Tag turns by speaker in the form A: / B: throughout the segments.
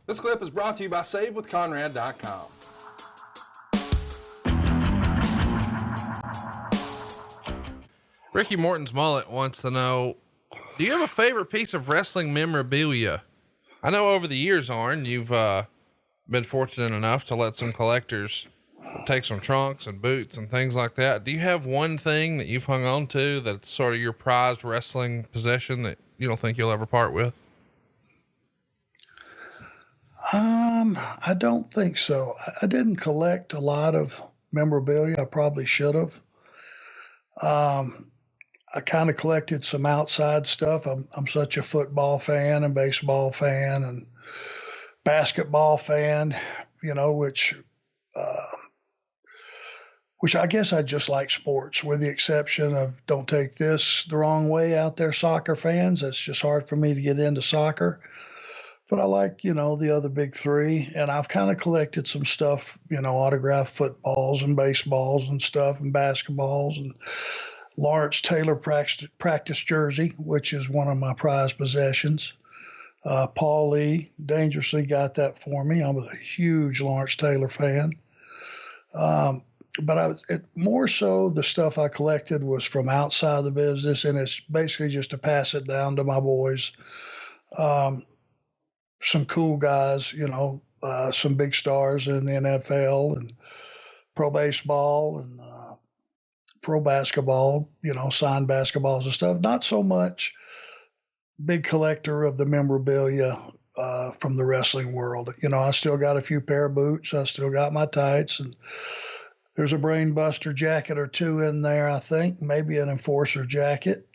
A: This clip is brought to you by SaveWithConrad.com.
B: Ricky Morton's mullet wants to know, do you have a favorite piece of wrestling memorabilia? I know over the years, Arn, you've been fortunate enough to let some collectors take some trunks and boots and things like that. Do you have one thing that you've hung on to that's sort of your prized wrestling possession that you don't think you'll ever part with?
C: I don't think so. I didn't collect a lot of memorabilia. I probably should have. I kind of collected some outside stuff. I'm such a football fan and baseball fan and basketball fan, which I guess I just like sports, with the exception of, don't take this the wrong way out there, soccer fans. It's just hard for me to get into soccer. But I like, the other big three. And I've kind of collected some stuff, autographed footballs and baseballs and stuff and basketballs and Lawrence Taylor practice jersey, which is one of my prized possessions. Paul Lee dangerously got that for me. I was a huge Lawrence Taylor fan. But more so the stuff I collected was from outside the business, and it's basically just to pass it down to my boys. Some cool guys, some big stars in the NFL and pro baseball and pro basketball, signed basketballs and stuff. Not so much big collector of the memorabilia from the wrestling world. I still got a few pair of boots. I still got my tights, and there's a Brainbuster jacket or two in there, I think, maybe an Enforcer jacket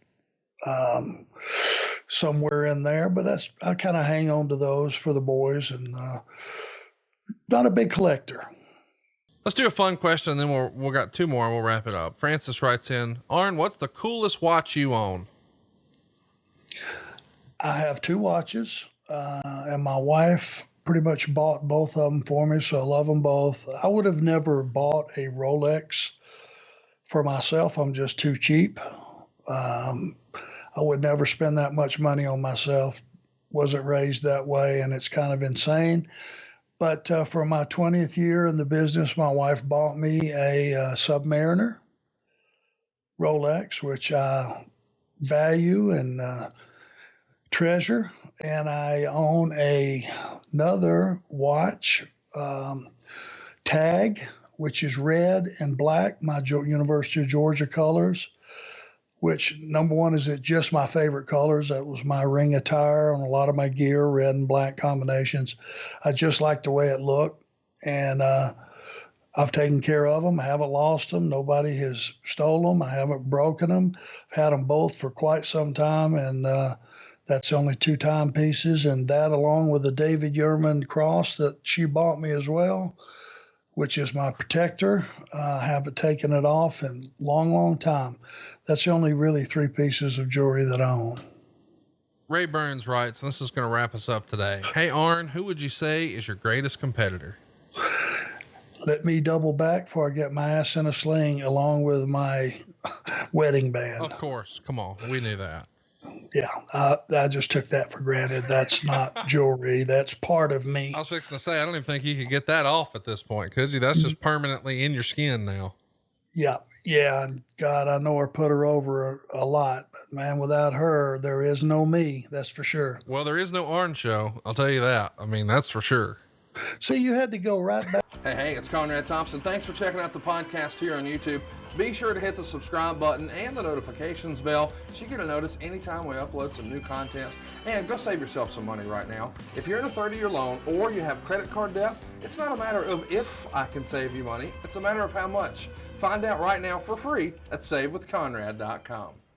C: somewhere in there. But I kind of hang on to those for the boys, and not a big collector.
B: Let's do a fun question, and then we'll got two more and we'll wrap it up. Francis writes in, Arn, what's the coolest watch you own?
C: I have two watches, and my wife pretty much bought both of them for me, so I love them both. I would have never bought a Rolex for myself. I'm just too cheap. I would never spend that much money on myself. Wasn't raised that way, and it's kind of insane. But for my 20th year in the business, my wife bought me a Submariner Rolex, which I value and treasure. And I own another watch, Tag, which is red and black, my University of Georgia colors, which, number one, is it just my favorite colors. That was my ring attire on a lot of my gear, red and black combinations. I just like the way it looked, and I've taken care of them. I haven't lost them. Nobody has stole them. I haven't broken them. I've had them both for quite some time, and that's only two timepieces, and that, along with the David Yurman cross that she bought me as well, which is my protector. I haven't taken it off in a long, long time. That's the only really three pieces of jewelry that I own.
B: Ray Burns writes, and this is going to wrap us up today. Hey, Arn, who would you say is your greatest competitor?
C: Let me double back before I get my ass in a sling, along with my wedding band.
B: Of course. Come on. We knew that.
C: Yeah, I just took that for granted. That's not jewelry. That's part of me.
B: I was fixing to say, I don't even think you could get that off at this point, could you? That's just permanently in your skin now.
C: Yeah. And God, I know her put her over a lot, but man, without her, there is no me. That's for sure.
B: Well, there is no Arn show. I'll tell you that. I mean, that's for sure.
C: See, you had to go right back.
A: Hey, it's Conrad Thompson. Thanks for checking out the podcast here on YouTube. Be sure to hit the subscribe button and the notifications bell so you get a notice anytime we upload some new content. And go save yourself some money right now. If you're in a 30-year loan or you have credit card debt, it's not a matter of if I can save you money. It's a matter of how much. Find out right now for free at SaveWithConrad.com.